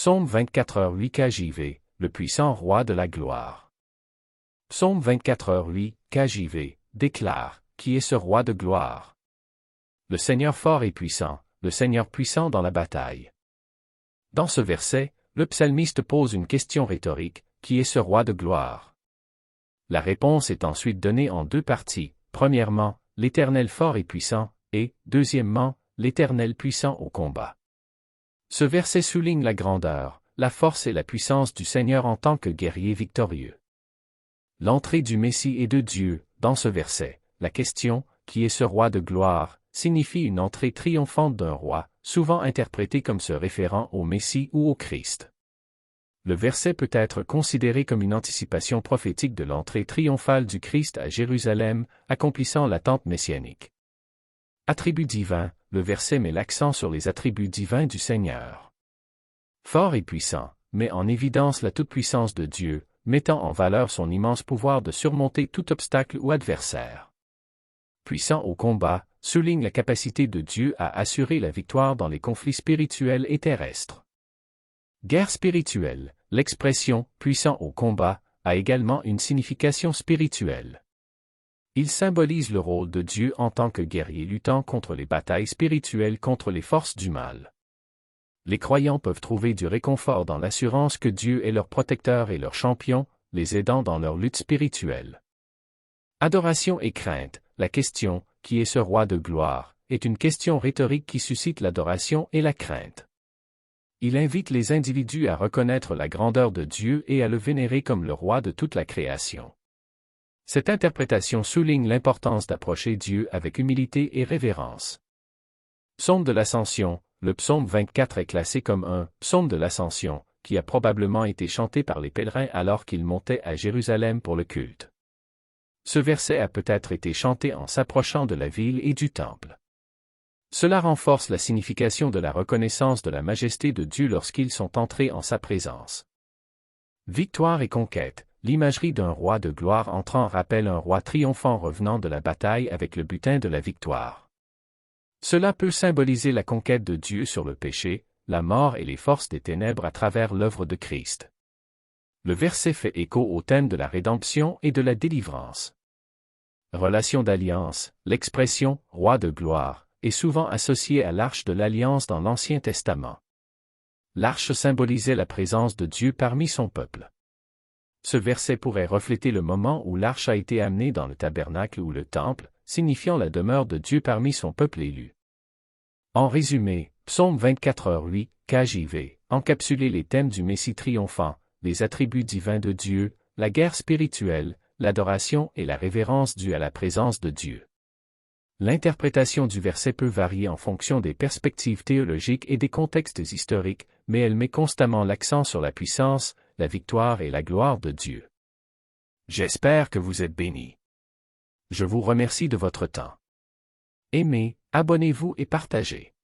Psaume 24h8 KJV, le puissant roi de la gloire. Psaume 24h8 KJV, déclare, qui est ce roi de gloire? Le Seigneur fort et puissant, le Seigneur puissant dans la bataille. Dans ce verset, le psalmiste pose une question rhétorique, qui est ce roi de gloire? La réponse est ensuite donnée en deux parties, premièrement, l'Éternel fort et puissant, et, deuxièmement, l'Éternel puissant au combat. Ce verset souligne la grandeur, la force et la puissance du Seigneur en tant que guerrier victorieux. L'entrée du Messie et de Dieu, dans ce verset, la question, qui est ce roi de gloire, signifie une entrée triomphante d'un roi, souvent interprétée comme se référant au Messie ou au Christ. Le verset peut être considéré comme une anticipation prophétique de l'entrée triomphale du Christ à Jérusalem, accomplissant l'attente messianique. Attributs divins, le verset met l'accent sur les attributs divins du Seigneur. Fort et puissant, met en évidence la toute-puissance de Dieu, mettant en valeur son immense pouvoir de surmonter tout obstacle ou adversaire. Puissant au combat, souligne la capacité de Dieu à assurer la victoire dans les conflits spirituels et terrestres. Guerre spirituelle, l'expression « puissant au combat » a également une signification spirituelle. Il symbolise le rôle de Dieu en tant que guerrier luttant contre les batailles spirituelles contre les forces du mal. Les croyants peuvent trouver du réconfort dans l'assurance que Dieu est leur protecteur et leur champion, les aidant dans leur lutte spirituelle. Adoration et crainte, la question, qui est ce roi de gloire, est une question rhétorique qui suscite l'adoration et la crainte. Il invite les individus à reconnaître la grandeur de Dieu et à le vénérer comme le roi de toute la création. Cette interprétation souligne l'importance d'approcher Dieu avec humilité et révérence. Psaume de l'Ascension, le psaume 24 est classé comme un « psaume de l'Ascension » qui a probablement été chanté par les pèlerins alors qu'ils montaient à Jérusalem pour le culte. Ce verset a peut-être été chanté en s'approchant de la ville et du temple. Cela renforce la signification de la reconnaissance de la majesté de Dieu lorsqu'ils sont entrés en sa présence. Victoire et conquête, l'imagerie d'un roi de gloire entrant rappelle un roi triomphant revenant de la bataille avec le butin de la victoire. Cela peut symboliser la conquête de Dieu sur le péché, la mort et les forces des ténèbres à travers l'œuvre de Christ. Le verset fait écho au thème de la rédemption et de la délivrance. Relation d'alliance, l'expression « roi de gloire » est souvent associée à l'arche de l'alliance dans l'Ancien Testament. L'arche symbolisait la présence de Dieu parmi son peuple. Ce verset pourrait refléter le moment où l'arche a été amenée dans le tabernacle ou le temple, signifiant la demeure de Dieu parmi son peuple élu. En résumé, Psaume 24h8, KJV, encapsulait les thèmes du Messie triomphant, les attributs divins de Dieu, la guerre spirituelle, l'adoration et la révérence due à la présence de Dieu. L'interprétation du verset peut varier en fonction des perspectives théologiques et des contextes historiques, mais elle met constamment l'accent sur la puissance, la victoire et la gloire de Dieu. J'espère que vous êtes bénis. Je vous remercie de votre temps. Aimez, abonnez-vous et partagez.